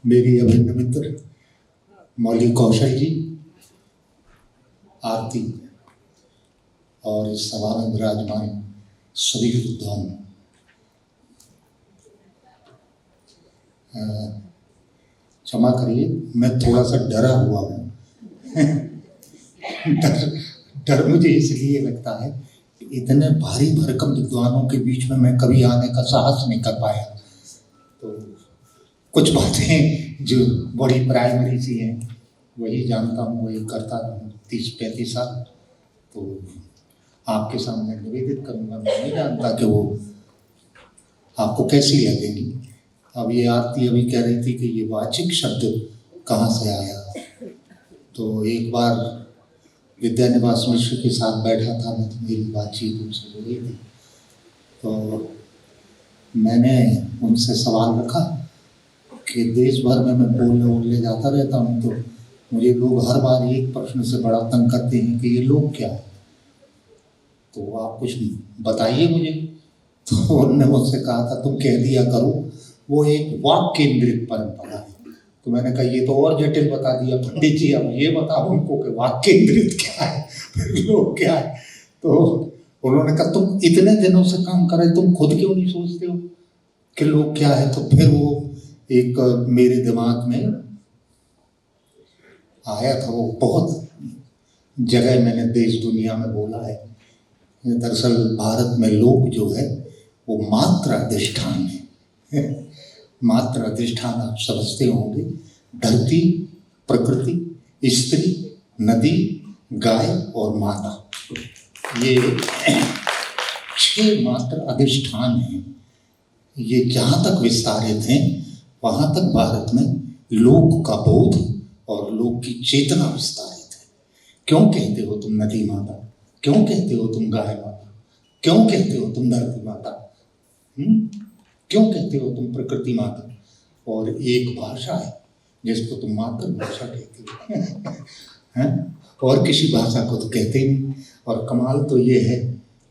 मेरी अभिन्न मित्र मौली कौशल जी, आरती और इस सभा में विराजमान सभी विद्वान, क्षमा करिए मैं थोड़ा सा डरा हुआ हूँ। डर मुझे इसलिए लगता है कि इतने भारी भरकम विद्वानों के बीच में मैं कभी आने का साहस नहीं कर पाया। तो कुछ बातें जो बड़ी प्राइमरी सी हैं वही जानता हूँ, वही करता हूँ 30-35 साल। तो आपके सामने निवेदित करूँगा। मैं नहीं जानता कि वो आपको कैसी लगेंगी। अब ये आरती अभी कह रही थी कि ये वाचिक शब्द कहाँ से आया। तो एक बार विद्या निवास मिश्र के साथ बैठा था मैं, तो मेरी बातचीत उनसे हो रही थी। तो मैंने उनसे सवाल रखा कि देश भर में मैं बोलने जाता रहता हूँ, तो मुझे लोग हर बार एक प्रश्न से बड़ा तंग करते हैं कि ये लोग क्या है, तो आप कुछ बताइए मुझे। तो उन्होंने मुझसे कहा था तुम कह दिया करो वो एक वाक केंद्रित परंपरा है। तो मैंने कहा ये तो और जटिल बता दिया पंडित जी, अब ये बताओ उनको कि वाक केंद्रित क्या है, फिर लोग क्या है। तो उन्होंने कहा तुम इतने दिनों से काम कर रहे, तुम खुद क्यों नहीं सोचते हो कि लोग क्या है। तो फिर वो एक मेरे दिमाग में आया था, वो बहुत जगह मैंने देश दुनिया में बोला है। दरअसल भारत में लोग जो है वो मात्र अधिष्ठान है। मात्र अधिष्ठान आप समझते होंगे, धरती, प्रकृति, स्त्री, नदी, गाय और माता, ये 6 मात्र अधिष्ठान हैं। ये जहाँ तक विस्तारित हैं वहाँ तक भारत में लोक का बोध और लोक की चेतना विस्तारित है। क्यों कहते हो तुम नदी माता, क्यों कहते हो तुम गाय माता, क्यों कहते हो तुम धरती माता, क्यों कहते हो तुम प्रकृति माता। और एक भाषा है जिसको तुम मातृभाषा कहते हो और किसी भाषा को तो कहते ही नहीं। और कमाल तो ये है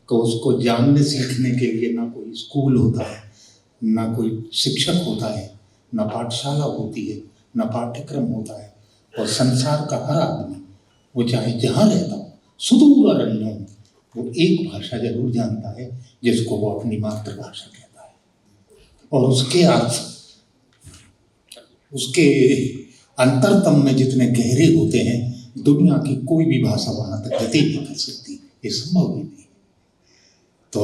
कि उसको जानने सीखने के लिए ना कोई स्कूल होता है, ना कोई शिक्षक होता है, ना पाठशाला होती है, ना पाठ्यक्रम होता है। और संसार का हर आदमी, वो चाहे जहाँ रहता हो, सुदूर अरण्यों में, वो एक भाषा जरूर जानता है जिसको वो अपनी मातृभाषा कहता है। और उसके अर्थ, उसके अंतरतम में जितने गहरे होते हैं, दुनिया की कोई भी भाषा वहां तक गति नहीं कर सकती, ये संभव ही नहीं। तो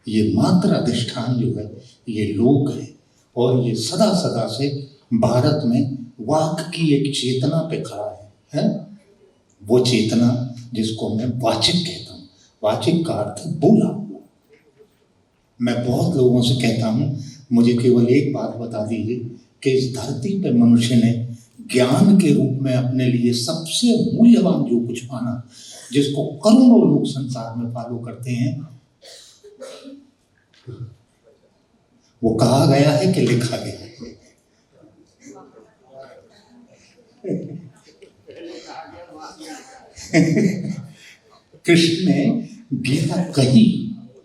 ये मात्र अधिष्ठान जो है ये लोक है, और ये सदा सदा से भारत में वाक की एक चेतना पे खड़ा है? वो चेतना जिसको मैं वाचिक कहता हूँ। वाचिक का अर्थ बोला। मैं बहुत लोगों से कहता हूँ मुझे केवल एक बात बता दीजिए कि इस धरती पे मनुष्य ने ज्ञान के रूप में अपने लिए सबसे मूल्यवान जो कुछ माना, जिसको करोड़ों लोग संसार में फॉलो करते हैं, वो कहा गया है कि लिखा गया है। कृष्ण ने गीता कही,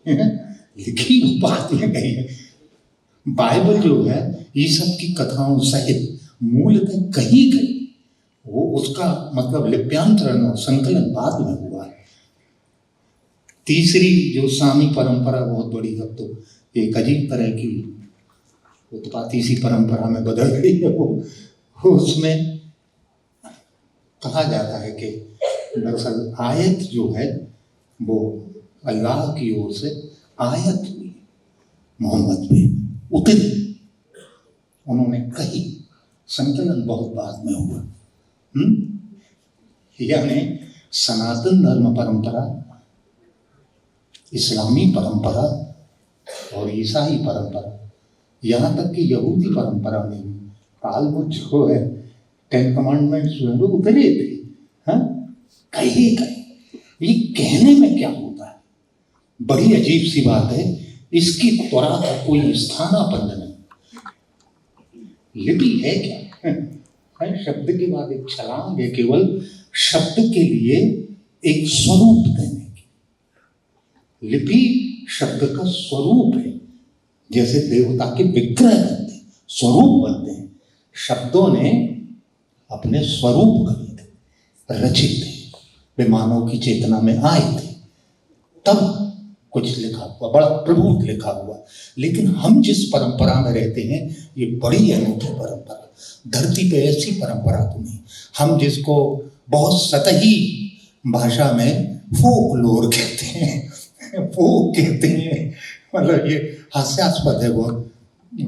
लिखी बाद में गई है। बाइबल जो है ये सब की कथाओं सहित मूलतः कही गई, वो उसका मतलब लिप्यांतरण और संकलन बाद में हुआ है। तीसरी जो सामी परंपरा बहुत बड़ी, अब तो एक अजीब तरह की उत्पाती सी परंपरा में बदल गई है। वो उसमें कहा जाता है कि दरअसल आयत जो है वो अल्लाह की ओर से आयत हुई, मोहम्मद में उतरी, उन्होंने कही, संकलन बहुत बाद में हुआ। यानी सनातन धर्म परंपरा, इस्लामी परंपरा और ईसाई परंपरा, यहाँ तक कि यहूदी परंपरा में भी तालमुद जो है, 10 कमांडमेंट्स जो है वो उतरे थे। कही गई। ये कहने में क्या होता है, बड़ी अजीब सी बात है। इसकी त्वरा का कोई स्थानापन्न नहीं। लिपि है क्या? शब्द के बाद एक छलांग है, केवल शब्द के लिए एक स्वरूप देने की। लिपि शब्द का स्वरूप है, जैसे देवता के विग्रह बनते हैं, स्वरूप बनते हैं। शब्दों ने अपने स्वरूप कहे थे, रचित थे, वे मानव की चेतना में आए थे, तब कुछ लिखा हुआ, बड़ा प्रभुत लिखा हुआ। लेकिन हम जिस परंपरा में रहते हैं, ये बड़ी अनूठी परंपरा, धरती पे ऐसी परंपरा तो नहीं। हम जिसको बहुत सतही भाषा में फोकलोर कहते हैं, फोक कहते हैं, मतलब ये हास्यास्पद है बहुत,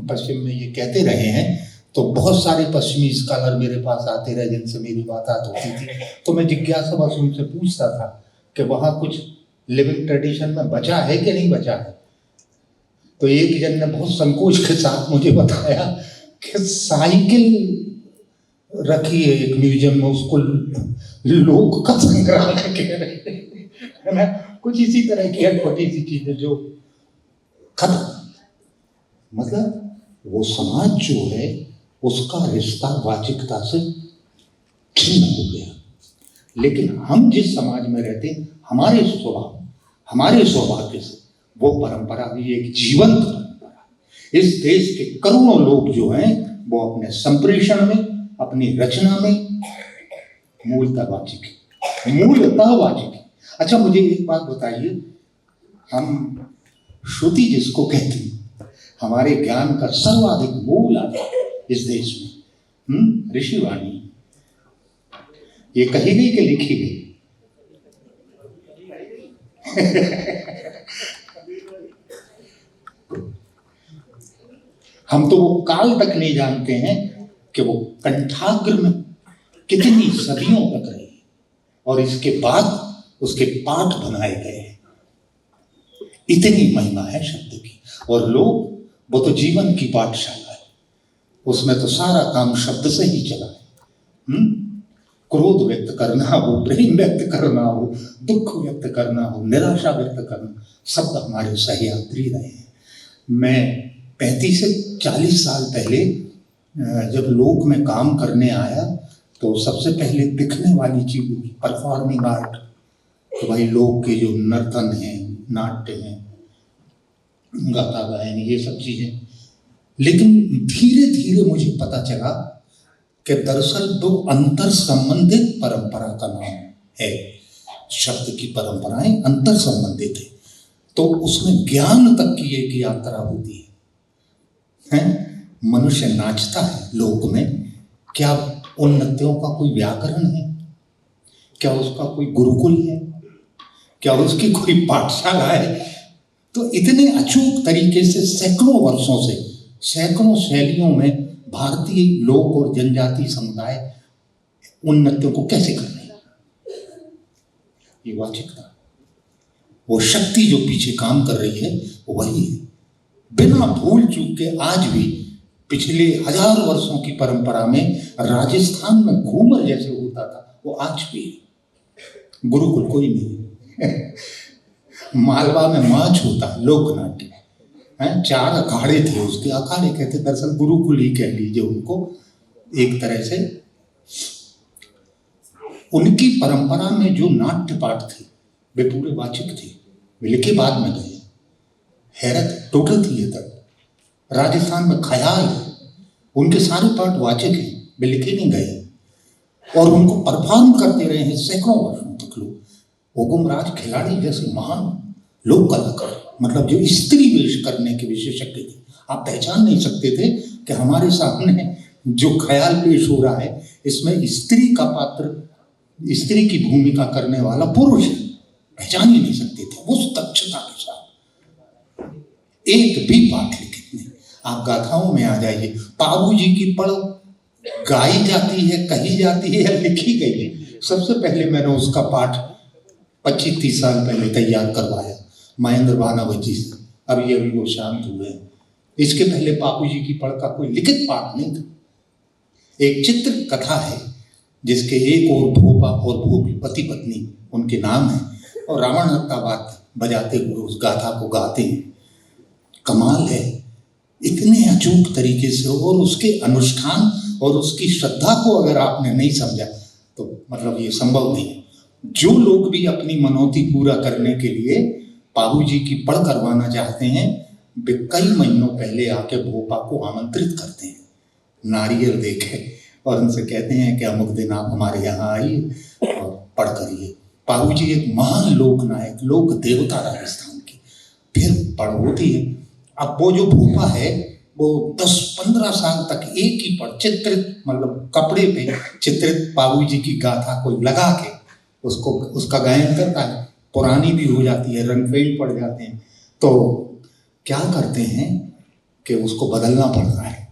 पश्चिम में ये कहते रहे हैं। तो बहुत सारे पश्चिमी स्कॉलर मेरे पास आते रहे जिनसे मेरी बात होती थी, तो मैं जिज्ञासावश उनसे पूछता था कि वहाँ कुछ लिविंग ट्रेडिशन में बचा है कि नहीं बचा है। तो एक जन ने बहुत संकोच के साथ मुझे बताया कि साइकिल रखी है एक म्यूजियम में, उसको लोग का संग्रहालय कह रहे है ना, कुछ इसी तरह की है छोटी सी चीजें जो खत्म। मतलब वो समाज जो है उसका रिश्ता वाचिकता से छिन्न हो गया। लेकिन हम जिस समाज में रहते हैं, हमारे स्वभाव, हमारे सौभाग्य से वो परंपरा भी एक जीवंत परंपरा। इस देश के करोड़ों लोग जो हैं वो अपने संप्रेषण में, अपनी रचना में मूलतः वाचिक है। अच्छा, मुझे एक बात बताइए, हम श्रुति जिसको कहते हैं, हमारे ज्ञान का सर्वाधिक मूल आधार इस देश में ऋषिवाणी, ये कही गई कि लिखी गई? हम तो वो काल तक नहीं जानते हैं कि वो कंठाग्र में कितनी सदियों तक रही, और इसके बाद उसके पाठ बनाए गए हैं। इतनी महिमा है शब्द की। और लोग, वो तो जीवन की पाठशाला है, उसमें तो सारा काम शब्द से ही चला है। क्रोध व्यक्त करना हो, प्रेम व्यक्त करना हो, दुख व्यक्त करना हो, निराशा व्यक्त करना, शब्द हमारे सह्याद्री रहे हैं। मैं 35 से 40 साल पहले जब लोक में काम करने आया, तो सबसे पहले दिखने वाली चीज परफॉर्मिंग आर्ट, तो भाई लोग के जो नर्तन हैं, नाट्य हैं, गाथा गायन, ये सब चीजें। लेकिन धीरे धीरे मुझे पता चला कि दरअसल दो अंतर संबंधित परंपरा का नाम है। शब्द की परंपराएं अंतर संबंधित है, तो उसमें ज्ञान तक की एक यात्रा होती है। मनुष्य नाचता है लोक में, क्या उन नृत्यों का कोई व्याकरण है? क्या उसका कोई गुरुकुल है? क्या उसकी कोई पाठशाला है? तो इतने अचूक तरीके से सैकड़ों वर्षों से, सैकड़ों शैलियों में भारतीय लोक और जनजाति समुदाय उन नृत्यों को कैसे कर रहे हैं? ये वाचिकता, वो शक्ति जो पीछे काम कर रही है वो वही है। बिना भूल चूक के आज भी पिछले 1000 वर्षों की परंपरा में राजस्थान में घूमर जैसे होता था, वो आज भी है। गुरुकुल कोई नहीं। मालवा में माच होता है, लोकनाट्य, 4 अखाड़े थे, उसके अखाड़े कहते, दरअसल गुरुकुल ही कह लीजिए उनको एक तरह से। उनकी परंपरा में जो नाट्य पाठ थे वे पूरे वाचिक थे, वे लिखे बाद में गए। हैरत, टोटल थिएटर राजस्थान में ख्याल, उनके सारे पाठ वाचिक हैं, वे लिखे नहीं गए, और उनको परफॉर्म करते रहे हैं सैकड़ों वर्षों तक लोग। हुकुमराज खिलाड़ी जैसे महान लोक कलाकार, मतलब जो स्त्री वेश करने के विशेषज्ञ थे, आप पहचान नहीं सकते थे कि हमारे सामने जो ख्याल पेश हो रहा है इसमें स्त्री का पात्र, स्त्री की भूमिका करने वाला पुरुष है, पहचान ही नहीं सकते थे उस दक्षता के साथ। एक भी पाठ लिखित नहीं। आप गाथाओं में आ जाइए, पाबू जी की पढ़ गाई जाती है, कही जाती है या लिखी गई है। सबसे पहले मैंने उसका पाठ 25-30 साल पहले तैयार करवाया महेंद्र भानावजी से, अभी वो शांत हुए हैं। इसके पहले बापू जी की पढ़ का कोई लिखित पाठ नहीं था। एक चित्र कथा है जिसके एक और भोपा और भोपी पति पत्नी उनके नाम है, और रावण हत्ता बात बजाते हुए उस गाथा को गाते हैं। कमाल है, इतने अचूक तरीके से, और उसके अनुष्ठान और उसकी श्रद्धा को अगर आपने नहीं समझा तो मतलब ये संभव नहीं है। जो लोग भी अपनी मनौती पूरा करने के लिए बाबू जी की पढ़ करवाना चाहते हैं, वे कई महीनों पहले आके भोपा को आमंत्रित करते हैं। नारियल देके और उनसे कहते हैं कि अमुक दिन आप हमारे यहाँ आइए और पढ़ करिए। पाहु जी एक महान लोक नायक, लोक देवता राजस्थान की, फिर पढ़ होती है। अब वो जो भूपा है वो 10-15 साल तक एक ही पढ़ चित्रित, मतलब कपड़े पे चित्रित पाहु जी की गाथा को लगा के उसको उसका गायन करता है। पुरानी भी हो जाती है, रंग फेंट पड़ जाते हैं, तो क्या करते हैं कि उसको बदलना पड़ता है।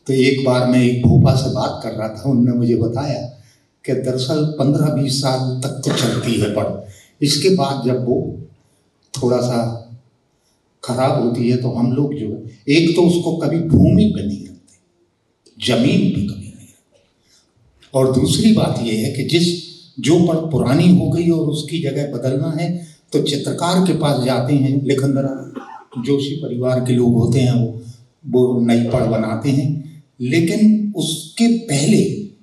तो एक बार मैं एक भोपा से बात कर रहा था, उनने मुझे बताया कि दरअसल 15-20 साल तक तो चलती है पढ़, इसके बाद जब वो थोड़ा सा खराब होती है तो हम लोग जो है, एक तो उसको कभी भूमि पे नहीं रखते, जमीन पे कभी नहीं रखते, और दूसरी बात यह है कि जो पढ़ पुरानी हो गई और उसकी जगह बदलना है तो चित्रकार के पास जाते हैं। लेखनदरा जोशी परिवार के लोग होते हैं, वो नई पढ़ बनाते हैं, लेकिन उसके पहले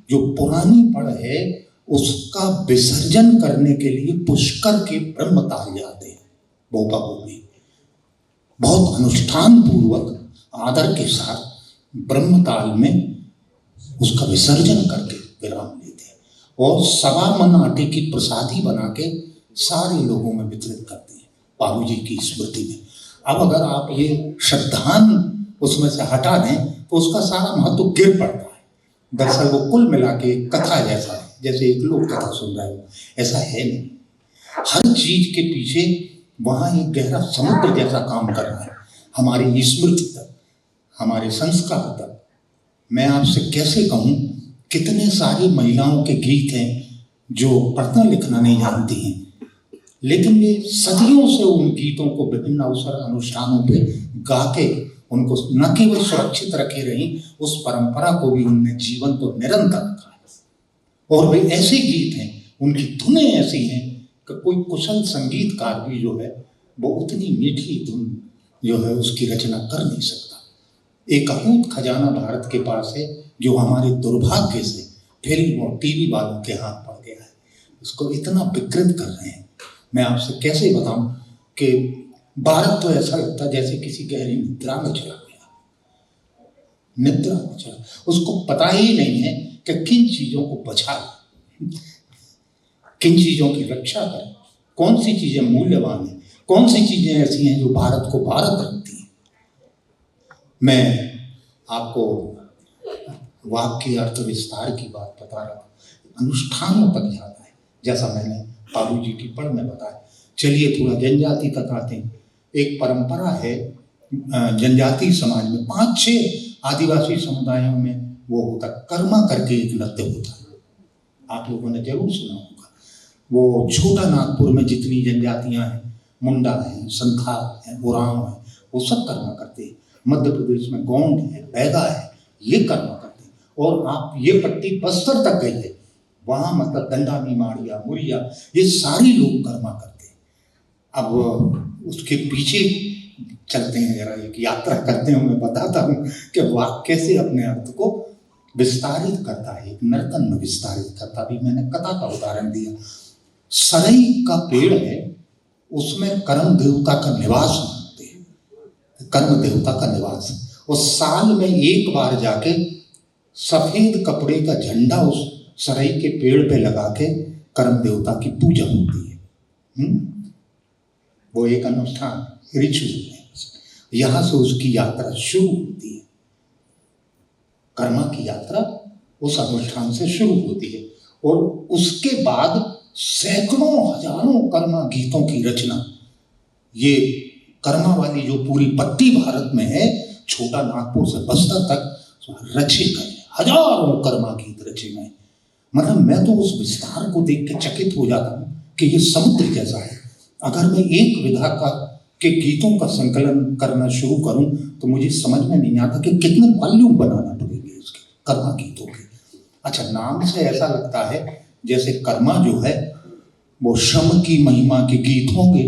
जो पुरानी पढ़ है उसका विसर्जन करने के लिए पुष्कर के ब्रह्मताल जाते हैं। भोपा भोपी बहुत अनुष्ठान पूर्वक आदर के साथ ब्रह्मताल में उसका विसर्जन करके विराम लेते हैं और 1.25 मन आटे की प्रसादी बना के सारे लोगों में वितरित करते हैं पाहु जी की स्मृति में। अब अगर आप ये श्रद्धान उसमें से हटा दें तो उसका सारा महत्व गिर पड़ता है। दरअसल वो कुल मिला के कथा जैसा है, जैसे एक लोक कथा सुन रहे हो, ऐसा है नहीं। हर चीज के पीछे वहाँ एक गहरा समुद्र जैसा काम कर रहा है, हमारी स्मृति तक, हमारे संस्कार तक। मैं आपसे कैसे कहूँ, कितने सारी महिलाओं के गीत हैं जो पढ़ना लिखना नहीं जानती हैं, लेकिन वे सदियों से उन गीतों को विभिन्न अवसर अनुष्ठानों पे गा के उनको न केवल सुरक्षित रखे रही, उस परंपरा को भी उनने जीवन को निरंतर रखा है। और वे ऐसे गीत हैं, उनकी धुनें ऐसी हैं कि कोई कुशल संगीतकार भी जो है वो उतनी मीठी धुन जो है उसकी रचना कर नहीं सकता। एक अकूत खजाना भारत के पास है जो हमारे दुर्भाग्य से फिल्म और टीवी वालों के हाथ पड़ गया है, उसको इतना विकृत कर रहे हैं। मैं आपसे कैसे बताऊं कि भारत तो ऐसा लगता है जैसे किसी गहरी निद्रा में चला गया, निद्रा में चला, उसको पता ही नहीं है कि किन चीजों को बचाए, किन चीजों की रक्षा करें, कौन सी चीजें मूल्यवान है, कौन सी चीजें ऐसी हैं जो भारत को भारत रखती हैं। मैं आपको वाक्य की अर्थ विस्तार की बात बता रहा हूँ, अनुष्ठानों तक जाता है, जैसा मैंने पाहु जी की पढ़ में बताया। चलिए थोड़ा जनजाति तक आते हैं। एक परंपरा है जनजाति समाज में, 5-6 आदिवासी समुदायों में वो होता, कर्मा करके एक नृत्य होता है, आप लोगों ने जरूर सुना होगा। वो छोटा नागपुर में जितनी जनजातियां हैं, मुंडा है, संथाल है, उरांव है, वो सब कर्मा करते हैं। मध्य प्रदेश में गोंड है, बैगा है, ये कर्मा करते हैं। और आप ये पट्टी बस्तर तक गई है, वहां मतलब दंडानी, माड़िया, मुरिया, ये सारे लोग कर्मा करते हैं। अब उसके पीछे चलते हैं, जरा एक यात्रा करते हैं, मैं बताता हूँ कि वाक कैसे अपने अर्थ को विस्तारित करता है, एक नर्तन में विस्तारित करता। भी मैंने कथा का उदाहरण दिया, सरई का पेड़ है, उसमें कर्म देवता का निवास मानते हैं, कर्म देवता का निवास, और साल में एक बार जाके सफेद कपड़े का झंडा उस सरई के पेड़ पे लगा के कर्म देवता की पूजा होती है। वो एक अनुष्ठान, रिचुअल है। यहां से उसकी यात्रा शुरू होती है, कर्मा की यात्रा उस अनुष्ठान से शुरू होती है, और उसके बाद सैकड़ों हजारों कर्मा गीतों की रचना, ये कर्मा वाली जो पूरी पट्टी भारत में है, छोटा नागपुर से बस्तर तक रचे गए हजारों कर्मा गीत रचे गए। मतलब मैं तो उस विस्तार को देख के चकित हो जाता हूँ कि ये समुद्र जैसा है। अगर मैं एक विधा के गीतों का संकलन करना शुरू करूं तो मुझे समझ में नहीं आता कि कितने वॉल्यूम बनाना पड़ेंगे इसके कर्मा गीतों के। अच्छा, नाम से ऐसा लगता है जैसे कर्मा जो है वो श्रम की महिमा के गीत होंगे,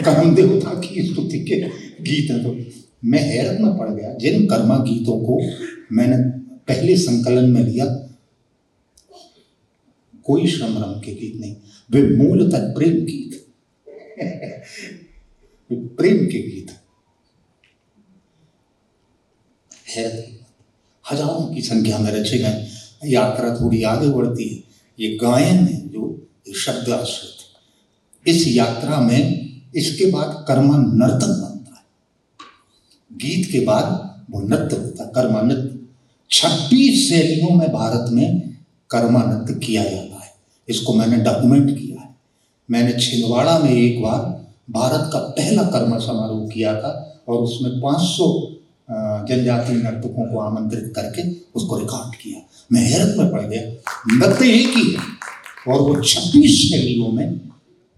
कर्म देवता की स्तुति के गीत हैं। तो मैं हैरत में पड़ गया, जिन कर्मा गीतों को मैंने पहले संकलन में लिया, कोई श्रम रम के गीत नहीं, वे मूलतः प्रेम गीत प्रेम के गीत। हैरत की बात। हजारों की संख्या में रचे गए। यात्रा थोड़ी आगे बढ़ती है। ये गायन है जो ये शब्द आश्रित, इस यात्रा में इसके बाद कर्मा नर्तन बनता है। गीत के बाद वो नृत्य होता है, कर्मा नृत्य। 26 शैलियों में भारत में कर्मा नृत्य किया जाता है। इसको मैंने डॉक्यूमेंट किया है। मैंने छिंदवाड़ा में एक बार भारत का पहला कर्मा समारोह किया था और उसमें 500 जनजातीय नर्तकों को आमंत्रित करके उसको रिकॉर्ड किया। मैं हैरत में पड़ गया। नृत्य एक ही है और वो 26 शैलियों में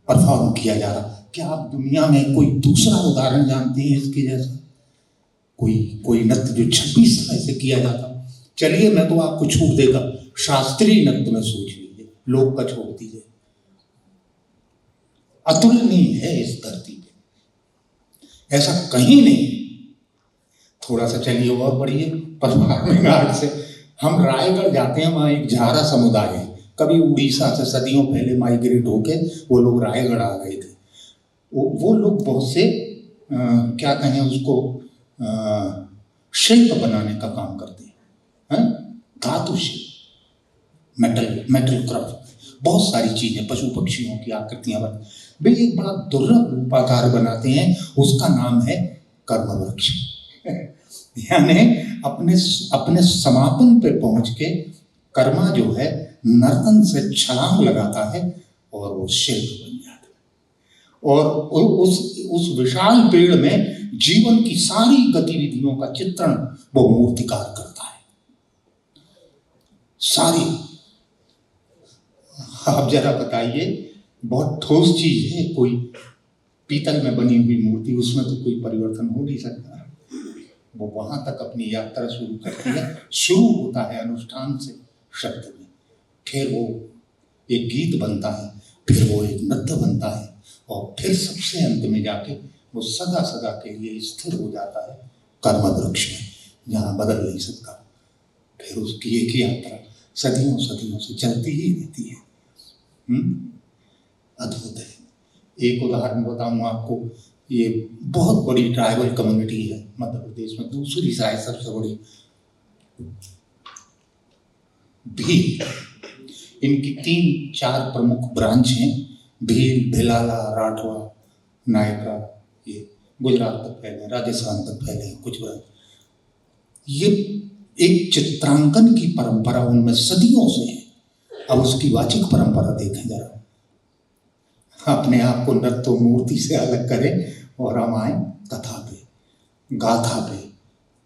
परफॉर्म किया जा रहा। क्या आप दुनिया में कोई दूसरा उदाहरण जानते हैं इसके जैसा? कोई नृत्य जो 26 तरह से किया जाता? चलिए, मैं तो आपको छूट देगा, शास्त्रीय नृत्य में सोच लीजिए, लोक का छोड़ दीजिए। अतुलनीय है इस धरती पे, ऐसा कहीं नहीं। थोड़ा सा चलिए और बढ़िए, पद्मावती घाट से हम रायगढ़ जाते हैं, वहाँ एक झारा समुदाय है। कभी उड़ीसा से सदियों पहले माइग्रेट होके वो लोग रायगढ़ आ गए थे। वो लोग बहुत से क्या कहें उसको, शिल्प बनाने का काम करते हैं, धातु शिल्प, मेटल क्राफ्ट, बहुत सारी चीजें, पशु पक्षियों की आकृतियां बना। वे एक बड़ा दुर्लभ रूपाकार बनाते हैं, उसका नाम है कर्म वृक्ष। यानी अपने समापन पे पहुंच के कर्मा जो है नर्तन से छलांग लगाता है और वो शिल्प बन जाता है और उस विशाल पेड़ में जीवन की सारी गतिविधियों का चित्रण वो मूर्तिकार करता है, सारी। आप जरा बताइए, बहुत ठोस चीज है, कोई पीतल में बनी हुई मूर्ति, उसमें तो कोई परिवर्तन हो नहीं सकता। वो वहां तक अपनी यात्रा शुरू करती है। शुरू होता है अनुष्ठान से, शब्द में, फिर वो एक गीत बनता है, फिर वो एक नृत्य बनता है और फिर सबसे अंत में जाके वो सदा सदा के लिए स्थिर हो जाता है कर्म वृक्ष में, जहाँ बदल नहीं सकता। फिर उसकी एक यात्रा सदियों सदियों से चलती ही रहती है। अद्भुत है। एक उदाहरण बताऊं आपको, ये बहुत बड़ी ट्राइबल कम्युनिटी है मध्य प्रदेश में, दूसरी शायद सबसे बड़ी, भील। इनकी 3-4 प्रमुख ब्रांच हैं, भील, भिलाला, राठवा, नायका। ये गुजरात तक फैले, राजस्थान तक फैले कुछ ब्रांच। ये एक चित्रांकन की परंपरा उनमें सदियों से है। अब उसकी वाचिक परंपरा देखें जरा, अपने आप को नृत्य मूर्ति से अलग करें और हम आए कथा पे, गाथा पे।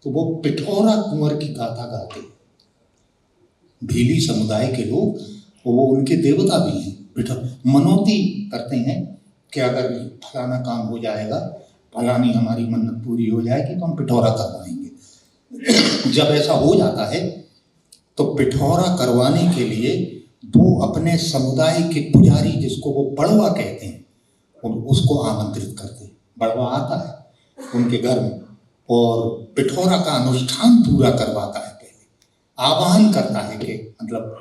तो वो पिठौरा कुंवर की गाथा गाते, भीली समुदाय के लोग, वो उनके देवता भी हैं। मनौती करते हैं कि अगर फलाना काम हो जाएगा, फलानी हमारी मन्नत पूरी हो जाएगी तो हम पिठौरा करवाएंगे। जब ऐसा हो जाता है तो पिठौरा करवाने के लिए वो अपने समुदाय के पुजारी, जिसको वो बड़वा कहते हैं, उसको आमंत्रित करते हैं। बड़वा आता है उनके घर में और पिठौरा का अनुष्ठान पूरा करवाता है। पहले आह्वान करता है कि मतलब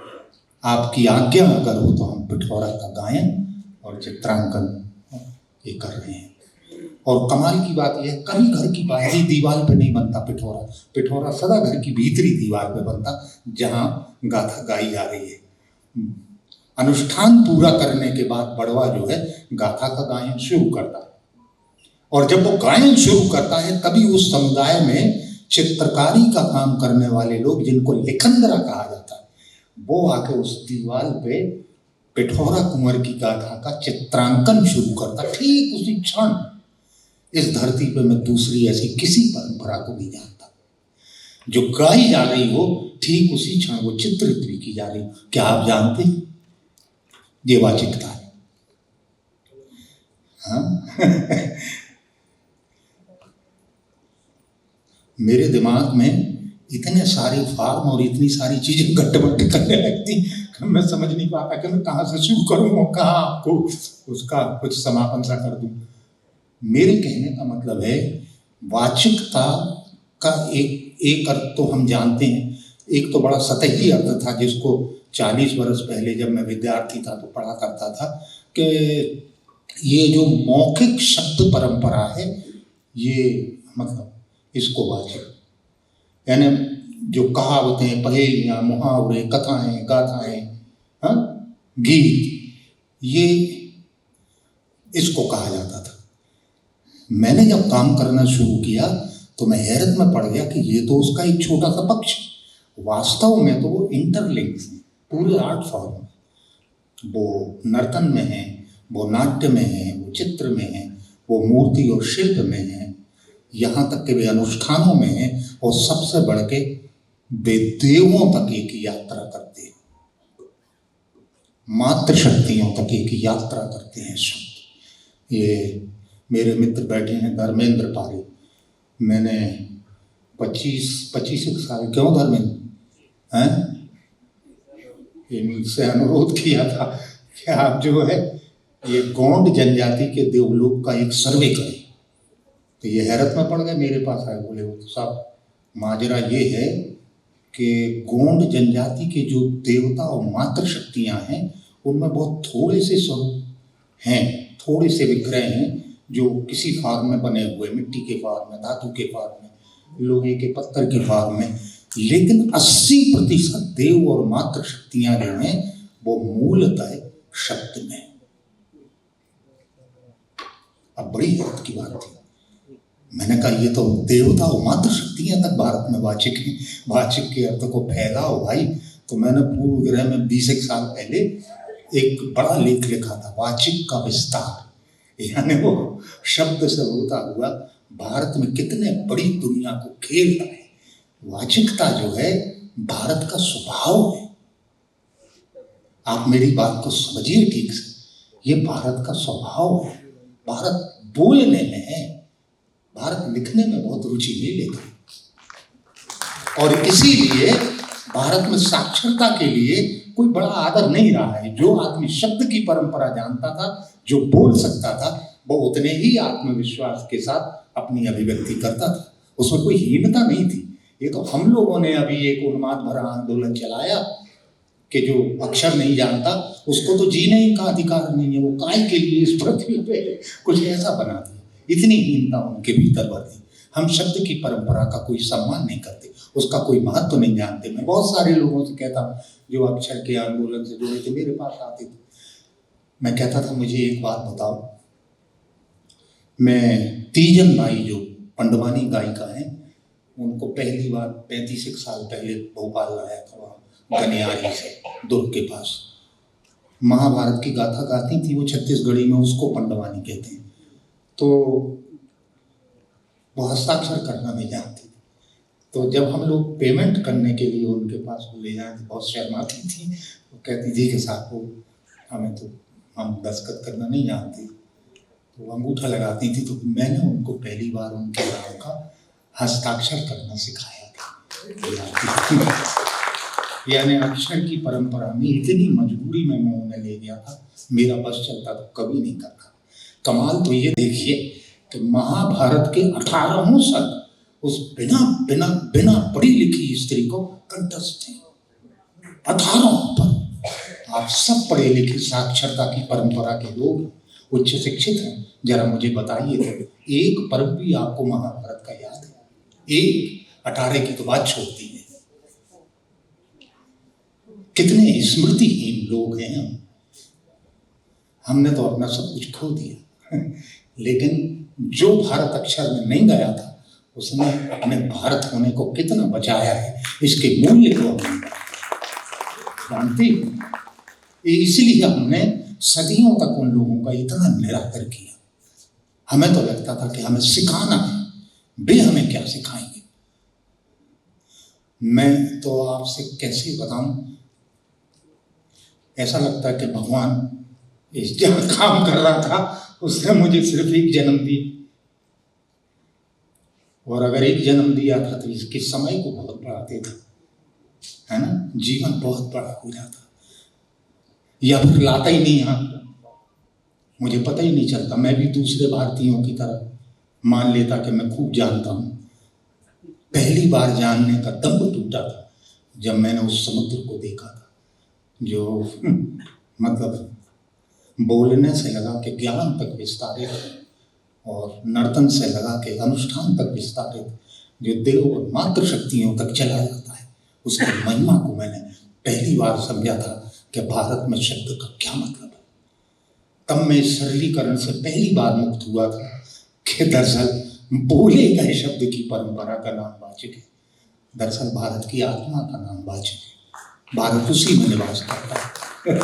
आपकी आज्ञा अगर हो तो हम पिठौरा का गायन और चित्रांकन ये कर रहे हैं। और कमाल की बात यह है, कभी घर की बाहरी दीवार पे नहीं बनता पिठौरा। पिठौरा सदा घर की भीतरी दीवार पे बनता, जहाँ गाथा गाई जा रही है। अनुष्ठान पूरा करने के बाद बड़वा जो है गाथा का गायन शुरू करता है और जब वो गायन शुरू करता है तभी उस समुदाय में चित्रकारी का काम करने वाले लोग, जिनको लिखंदरा कहा जाता है, वो आके उस दीवार पे पिठौरा कुंवर की गाथा का चित्रांकन शुरू करता। ठीक उसी क्षण इस धरती पे मैं दूसरी ऐसी किसी परंपरा को नहीं जानता जो गाई जा रही हो, ठीक उसी क्षण वो चित्रित भी की जा रही हो। क्या आप जानते हैं? ये वाचिकता है। हाँ? मेरे दिमाग में इतने सारे फार्म और इतनी सारी चीजें गट्टबट्ट करने लगती कि मैं समझ नहीं पाता कि मैं कहाँ से शुरू करूँ और कहाँ आपको उसका कुछ समापन सा कर दूँ। मेरे कहने का मतलब है, वाचिकता का एक अर्थ तो हम जानते हैं। एक तो बड़ा सतही अर्थ था जिसको 40 वर्ष पहले जब मैं विद्यार्थी था तो पढ़ा करता था कि ये जो मौखिक शब्द परंपरा है, ये मतलब इसको वाचिक, यानी जो कहावतें, पहेलियां, मुहावरे, कथाएं, गाथाएं, हाँ, गीत, ये इसको कहा जाता था। मैंने जब काम करना शुरू किया तो मैं हैरत में पड़ गया कि ये तो उसका एक छोटा सा पक्ष, वास्तव में तो वो इंटरलिंक्स है पूरे आर्ट फॉर्म। वो नर्तन में है, वो नाट्य में है, वो चित्र में है, वो मूर्ति और शिल्प में है, यहाँ तक कि वे अनुष्ठानों में है, और सबसे बढ़ के वे देवों तक एक यात्रा करते हैं, मातृशक्तियों तक एक यात्रा करते हैं शब्द। ये मेरे मित्र बैठे हैं धर्मेंद्र पारी, मैंने 25 साल, क्यों धर्मेंद्र हैं, इनसे अनुरोध किया था कि आप जो है ये गोंड जनजाति के देवलोक का एक सर्वे करें। तो ये हैरत में पड़ गए, मेरे पास आए, बोले वो तो साहब माजरा ये है कि गोंड जनजाति के जो देवता और मातृशक्तियाँ हैं उनमें बहुत थोड़े से स्वरूप हैं, थोड़े से विग्रह हैं जो किसी फार्म में बने हुए, मिट्टी के फार्म में, धातु के फार्म में, लोहे के पत्थर के फार्म में, लेकिन 80% देव और मातृशक्तियाँ जो हैं वो मूलतः शब्द में। अब बड़ी हैरत की बात थी, मैंने कहा ये तो देवता और मातृशक्तियाँ तक भारत में वाचिक हैं, वाचिक के अर्थ को फैलाओ भाई। तो मैंने पूर्व ग्रह में 20 साल पहले एक बड़ा लेख लिखा था, वाचिक का विस्तार, यानी वो शब्द से होता हुआ भारत में कितने बड़ी दुनिया को खेलता है। वाचिकता जो है भारत का स्वभाव है, आप मेरी बात को समझिए ठीक से, ये भारत का स्वभाव है। भारत बोलने में है, भारत लिखने में बहुत रुचि नहीं लेता, और इसीलिए भारत में साक्षरता के लिए कोई बड़ा आदर नहीं रहा है। जो आदमी शब्द की परंपरा जानता था, जो बोल सकता था, वो उतने ही आत्मविश्वास के साथ अपनी अभिव्यक्ति करता था, उसमें कोई हीनता नहीं थी। ये तो हम लोगों ने अभी एक उन्माद भरा आंदोलन चलाया कि जो अक्षर नहीं जानता उसको तो जीने का अधिकार नहीं है, वो काय के लिए इस पृथ्वी पे, कुछ ऐसा बना दिया। इतनी हीनता उनके भीतर भर दी। हम शब्द की परंपरा का कोई सम्मान नहीं करते, उसका कोई महत्व तो नहीं जानते। मैं बहुत सारे लोगों से कहता हूँ जो अक्षर के आंदोलन से जुड़े थे, मेरे पास आते थे, मैं कहता था मुझे एक बात बताओ, मैं तीजन बाई जो पंडवानी गायिका है उनको पहली बार 35 साल पहले भोपाल लाया था, वहाँ गनियारी से दुर्ग के पास। महाभारत की गाथा गाती थी वो छत्तीसगढ़ी में, उसको पंडवानी कहते हैं। तो वो हस्ताक्षर करना नहीं जानती थी, तो जब हम लोग पेमेंट करने के लिए उनके पास ले जाए तो बहुत शर्माती थी। वो कहती थी कि साहब को हमें तो, हम दस्तखत करना नहीं जानते, तो अंगूठा लगाती थी। तो मैंने उनको पहली बार उनके नाम का हस्ताक्षर करना सिखाया था। यानी अक्षर की परंपरा में इतनी मजबूरी में मैं उन्हें ले गया था, मेरा बस चलता तो कभी नहीं करता। कमाल तो ये देखिए कि महाभारत के 18 सर्ग उस बिना बिना बिना पढ़ी लिखी स्त्री को कंठस्थ थे। 18 पर आप सब पढ़े लिखे साक्षरता की परंपरा के लोग, उच्च शिक्षित हैं, जरा मुझे बताइए तो एक पर्व भी आपको महाभारत का याद है? एक 18 की तो बात छोड़ती है। कितने स्मृतिहीन लोग हैं हम, हमने तो अपना सब कुछ खो दिया। लेकिन जो भारत अक्षर में नहीं गया था उसने अपने भारत होने को कितना बचाया है, इसके मूल्य को हम जानते हैं। इसलिए हमने सदियों तक उन लोगों का इतना निरादर किया। हमें तो लगता था कि हमें सिखाना है, वे हमें क्या सिखाएंगे। मैं तो आपसे कैसे बताऊं, ऐसा लगता है कि भगवान इस जहाँ काम कर रहा था उसने मुझे सिर्फ एक जन्म दी, और अगर एक जन्म दिया था तो इसके समय को बहुत बढ़ाते था, है ना, जीवन बहुत बड़ा हो जाता, या फिर लाता ही नहीं यहाँ, मुझे पता ही नहीं चलता। मैं भी दूसरे भारतीयों की तरह मान लेता कि मैं खूब जानता हूँ। पहली बार जानने का दम्भ टूटा था जब मैंने उस समुद्र को देखा था, जो मतलब बोलने से लगा के ज्ञान तक विस्तारित और नर्तन से लगा के अनुष्ठान तक विस्तारित, जो देव और मातृशक्तियों तक चला जाता है। उसकी महिमा को मैंने पहली बार समझा था कि भारत में शब्द का क्या मतलब है। तब मैं इस सरलीकरण से पहली बार मुक्त हुआ था कि दरअसल बोले गए शब्द की परंपरा का नाम वाचक है, दरअसल भारत की आत्मा का नाम वाचक है। भारत उसी में निवास करता है।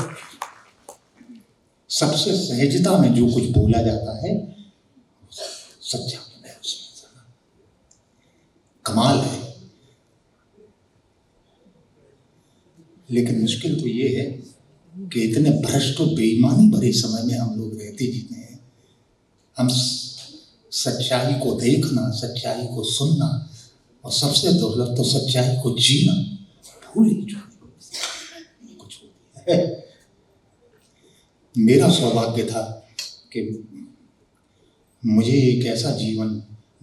सबसे सहजता में जो कुछ बोला जाता है सच्चा है, उसमें कमाल है। लेकिन मुश्किल तो ये है कि इतने भ्रष्ट और बेईमानी भरे समय में हम लोग रहते जीते हैं। हम सच्चाई को देखना, सच्चाई को सुनना और सबसे दुर्लभ तो सच्चाई को जीना भूल ही चुके कुछ है। मेरा सौभाग्य था कि मुझे एक ऐसा जीवन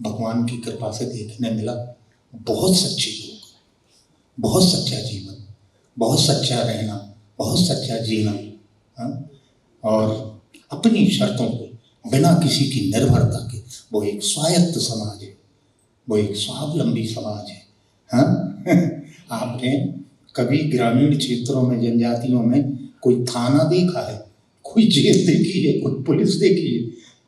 भगवान की कृपा से देखने मिला। बहुत सच्चे लोग, बहुत सच्चा जीवन, बहुत सच्चा रहना, बहुत सच्चा जीना, और अपनी शर्तों पे बिना किसी की निर्भरता के, वो एक स्वायत्त समाज है, वो एक स्वावलंबी समाज है। हाँ आपने कभी ग्रामीण क्षेत्रों में, जनजातियों में कोई थाना देखा है, कोई जेल देखी है, कोई पुलिस देखी है?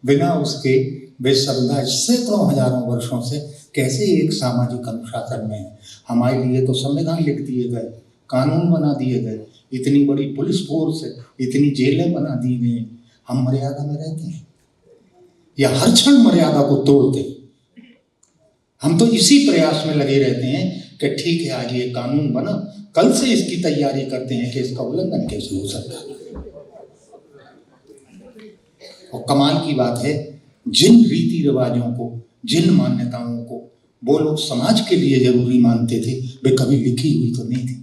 बिना उसके वे समुदाय सैकड़ों हजारों वर्षों से कैसे एक सामाजिक अनुशासन में है। हमारे लिए तो संविधान लिख दिए गए, कानून बना दिए गए, इतनी बड़ी पुलिस फोर्स है, इतनी जेलें बना दी गई। हम मर्यादा में रहते हैं या हर क्षण मर्यादा को तोड़ते हैं। हम तो इसी प्रयास में लगे रहते हैं कि ठीक है आज ये कानून बना, कल से इसकी तैयारी करते हैं कि इसका उल्लंघन कैसे हो सकता है। और कमाल की बात है, जिन रीति रिवाजों को, जिन मान्यताओं को वो लोग समाज के लिए जरूरी मानते थे, वे कभी लिखी हुई तो नहीं थी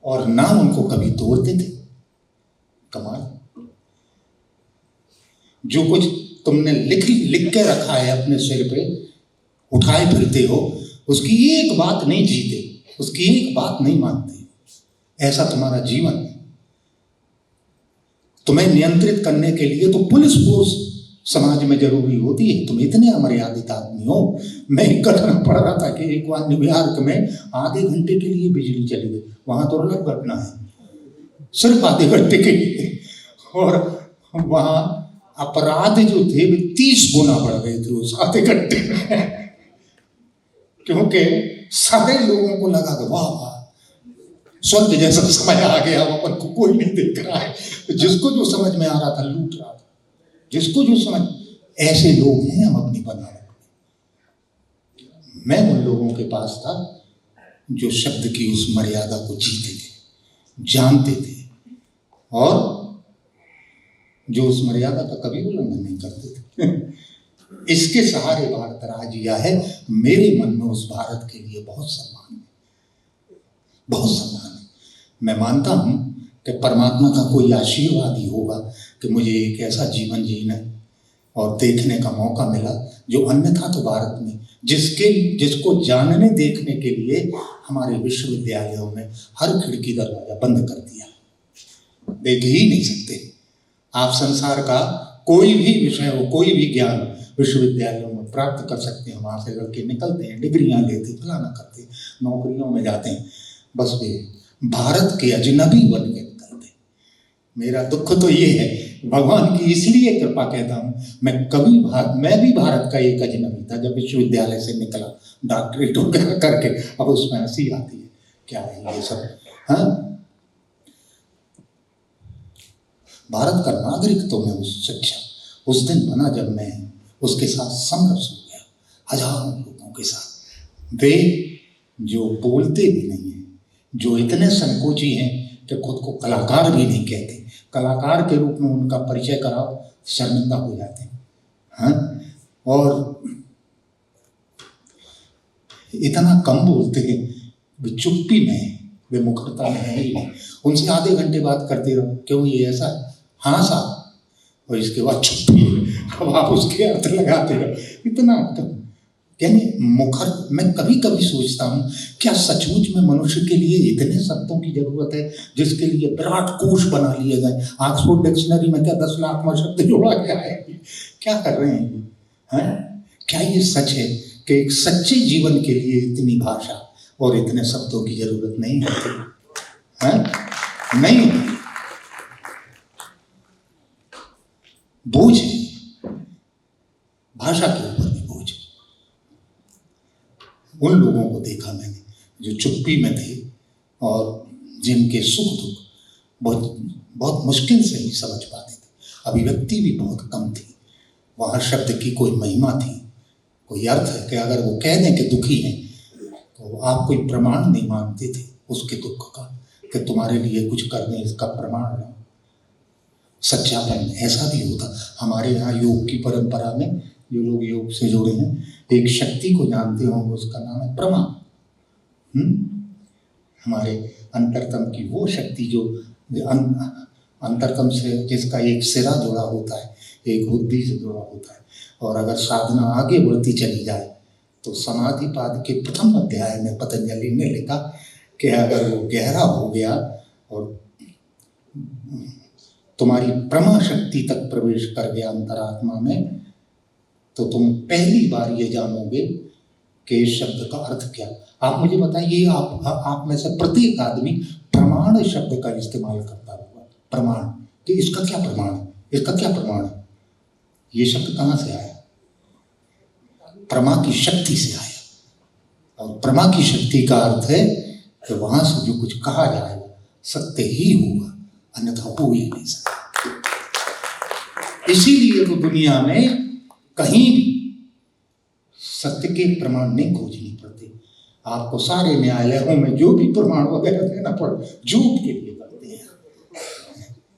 और ना उनको कभी तोड़ते थे। कमाल। जो कुछ तुमने लिख के रखा है अपने सिर पे, उठाए फिरते हो, उसकी एक बात नहीं जीते, उसकी एक बात नहीं मानते। ऐसा तुम्हारा जीवन है। तुम्हें नियंत्रित करने के लिए तो पुलिस फोर्स समाज में जरूरी होती है। तुम इतने अमर्यादित आदमी हो। मैं कथन पढ़ रहा था कि एक बार न्यूयॉर्क में आधे घंटे के लिए बिजली चली गई। वहां तो अलग घटना है, सिर्फ आधे घंटे के लिए, और वहां अपराध जो थे वे 30 गुना बढ़ गए थे उस आधे घंटे में, क्योंकि सारे लोगों को लगा कि वाह वाह स्वर्ग जैसा समय आ गया, अपन को कोई नहीं देख रहा है। जिसको जो समझ में आ रहा था लूट रहा था, जिसको जो समझ। ऐसे लोग हैं हम अपनी बनावट में। मैं उन लोगों के पास था जो शब्द की उस मर्यादा को जीते थे, जानते थे, और जो उस मर्यादा का कभी उल्लंघन नहीं करते थे। इसके सहारे भारत राज जिया है। मेरे मन में उस भारत के लिए बहुत सम्मान है, बहुत सम्मान है। मैं मानता हूं कि परमात्मा का कोई आशीर्वाद ही होगा कि मुझे एक ऐसा जीवन जीने और देखने का मौका मिला जो अन्यथा तो भारत में जिसको जानने देखने के लिए हमारे विश्वविद्यालयों में हर खिड़की दरवाजा बंद कर दिया। देख ही नहीं सकते आप। संसार का कोई भी विषय हो, कोई भी ज्ञान विश्वविद्यालयों में प्राप्त कर सकते हैं। वहां से लड़के निकलते हैं, डिग्रियां लेते, फलाना करते, नौकरियों में जाते हैं, बस वे भारत के अजनबी बन के निकलते। मेरा दुख तो ये है, भगवान की इसलिए कृपा कहता हूं, मैं भी भारत का एक अजनबी था जब विश्वविद्यालय से निकला, डॉक्टरेट वगैरह करके। अब उसमें हंसी आती है, क्या है ये सब। हाँ, भारत का नागरिक तो मैं उस दिन बना जब मैं उसके साथ समरस हो गया, हजारों लोगों के साथ। वे जो बोलते भी नहीं हैं, जो इतने संकोची हैं कि खुद को कलाकार भी नहीं कहते, कलाकार के रूप में उनका परिचय कराओ शर्मिंदा हो जाते हैं। हाँ, और इतना कम बोलते हैं, वे चुप्पी में, वे मुखरता में है ही। उनसे आधे घंटे बात करते रहो, क्यों ये ऐसा, हाँ साहब, और इसके बाद चुप्पी। अब आप उसके अर्थ लगाते रहो, इतना कम। यानी मुखर। मैं कभी कभी सोचता हूँ, क्या सचमुच में मनुष्य के लिए इतने शब्दों की जरूरत है जिसके लिए विराट कोश बना लिए गए। ऑक्सफोर्ड डिक्शनरी में क्या 10 लाख शब्द जोड़ा गया है? क्या कर रहे हैं? क्या ये सच है कि एक सच्चे जीवन के लिए इतनी भाषा, और इतने शब्दों की जरूरत नहीं होती है, नहीं होती। बोझ है, भाषा के ऊपर भी बोझ है। उन लोगों को देखा मैंने जो चुप्पी में थे और जिनके सुख दुख बहुत बहुत मुश्किल से ही समझ पाते थे, अभिव्यक्ति भी बहुत कम थी। वहाँ शब्द की कोई महिमा थी, कोई अर्थ है कि अगर वो कह दें कि दुखी हैं तो आप कोई प्रमाण नहीं मानते थे उसके दुख का कि तुम्हारे लिए कुछ करने इसका प्रमाण लो, सच्चापन। ऐसा भी होता हमारे यहाँ योग की परंपरा में, जो लोग योग से जुड़े हैं, एक शक्ति को जानते होंगे, उसका नाम है प्रमा। हमारे अंतरतम की वो शक्ति जो अंतरतम से जिसका एक सिरा जुड़ा होता है, एक बुद्धि से जुड़ा होता है, और अगर साधना आगे बढ़ती चली जाए तो समाधि पाद के प्रथम अध्याय में पतंजलि ने लिखा कि अगर वो गहरा हो गया और तुम्हारी प्रमा शक्ति तक प्रवेश कर गया अंतरात्मा में, तो तुम पहली बार ये जानोगे कि इस शब्द का अर्थ क्या। आप मुझे बताइए, आप में से प्रत्येक आदमी प्रमाण शब्द का इस्तेमाल करता होगा। प्रमाण कि इसका क्या प्रमाण है, इसका क्या प्रमाण है। ये शब्द कहाँ से आया? प्रमा की शक्ति से आया। और प्रमा की शक्ति का अर्थ है कि वहां से जो कुछ कहा जाएगा सत्य ही होगा, अन्यथा हो ही नहीं सकता। इसीलिए तो दुनिया में कहीं भी सत्य के प्रमाण नहीं खोजने पड़ते। आपको सारे न्यायालयों में जो भी प्रमाण वगैरह देना पड़े, झूठ के लिए करते हैं,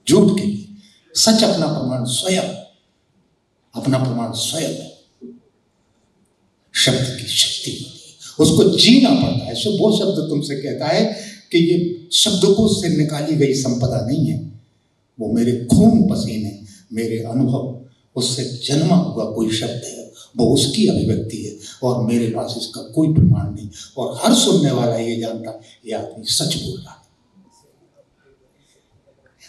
झूठ के लिए। सच अपना प्रमाण स्वयं, अपना प्रमाण स्वयं है। शब्द की शक्ति होती है, उसको जीना पड़ता है। सो वो शब्द तुमसे कहता है कि ये शब्दकोश से निकाली गई संपदा नहीं है, वो मेरे खून पसीने, मेरे अनुभव, उससे जन्मा हुआ कोई शब्द है, वो उसकी अभिव्यक्ति है, और मेरे पास इसका कोई प्रमाण नहीं। और हर सुनने वाला ये जानता है ये आदमी सच बोल रहा है।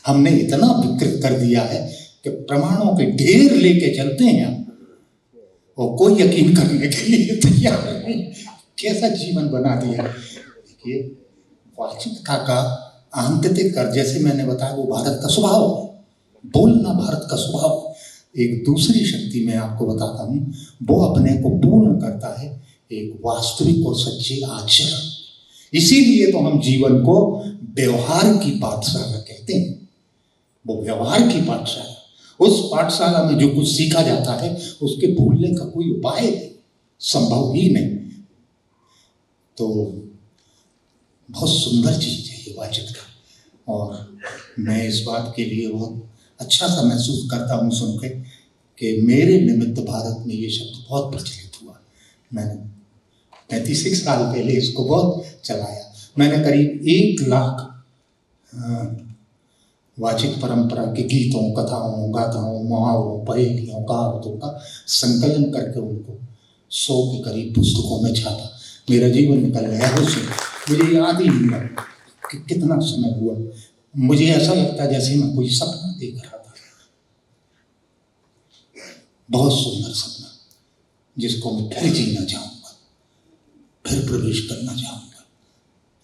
हमने इतना विकृत कर दिया है कि प्रमाणों के ढेर लेके चलते हैं और कोई यकीन करने के लिए तैयार नहीं। कैसा जीवन बना दिया। देखिए, वाचिकता का आंतरिक कर, जैसे मैंने बताया, वो भारत का स्वभाव है, बोलना भारत का स्वभाव। एक दूसरी शक्ति मैं आपको बताता हूँ, वो अपने को पूर्ण करता है एक वास्तविक और सच्चे आचरण। इसीलिए तो हम जीवन को व्यवहार की पाठशाला कहते हैं। वो व्यवहार की पाठशाला, उस पाठशाला में जो कुछ सीखा जाता है उसके भूलने का कोई उपाय नहीं, संभव ही नहीं। तो बहुत सुंदर चीज है ये वाचिकता, और मैं इस बात के लिए बहुत अच्छा सा महसूस करता हूँ सुन के कि मेरे निमित्त भारत में ये शब्द बहुत प्रचलित हुआ। मैंने 35 साल पहले इसको बहुत चलाया। मैंने करीब 1 लाख वाचिक परंपरा के गीतों, कथाओं, गाथाओं, मुहावरों, पहेलियों, कहावतों का संकलन करके उनको 100 के करीब पुस्तकों में छापा। मेरा जीवन निकल गया उससे, मुझे याद ही नहीं रहा कि कितना समय हुआ। मुझे ऐसा लगता है जैसे मैं कोई सपना देख रहा था, बहुत सुंदर सपना, जिसको मैं फिर जीना चाहूंगा, फिर प्रवेश करना चाहूंगा,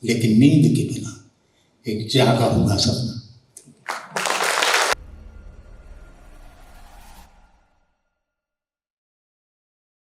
लेकिन नींद के बिना एक जागा हुआ सपना।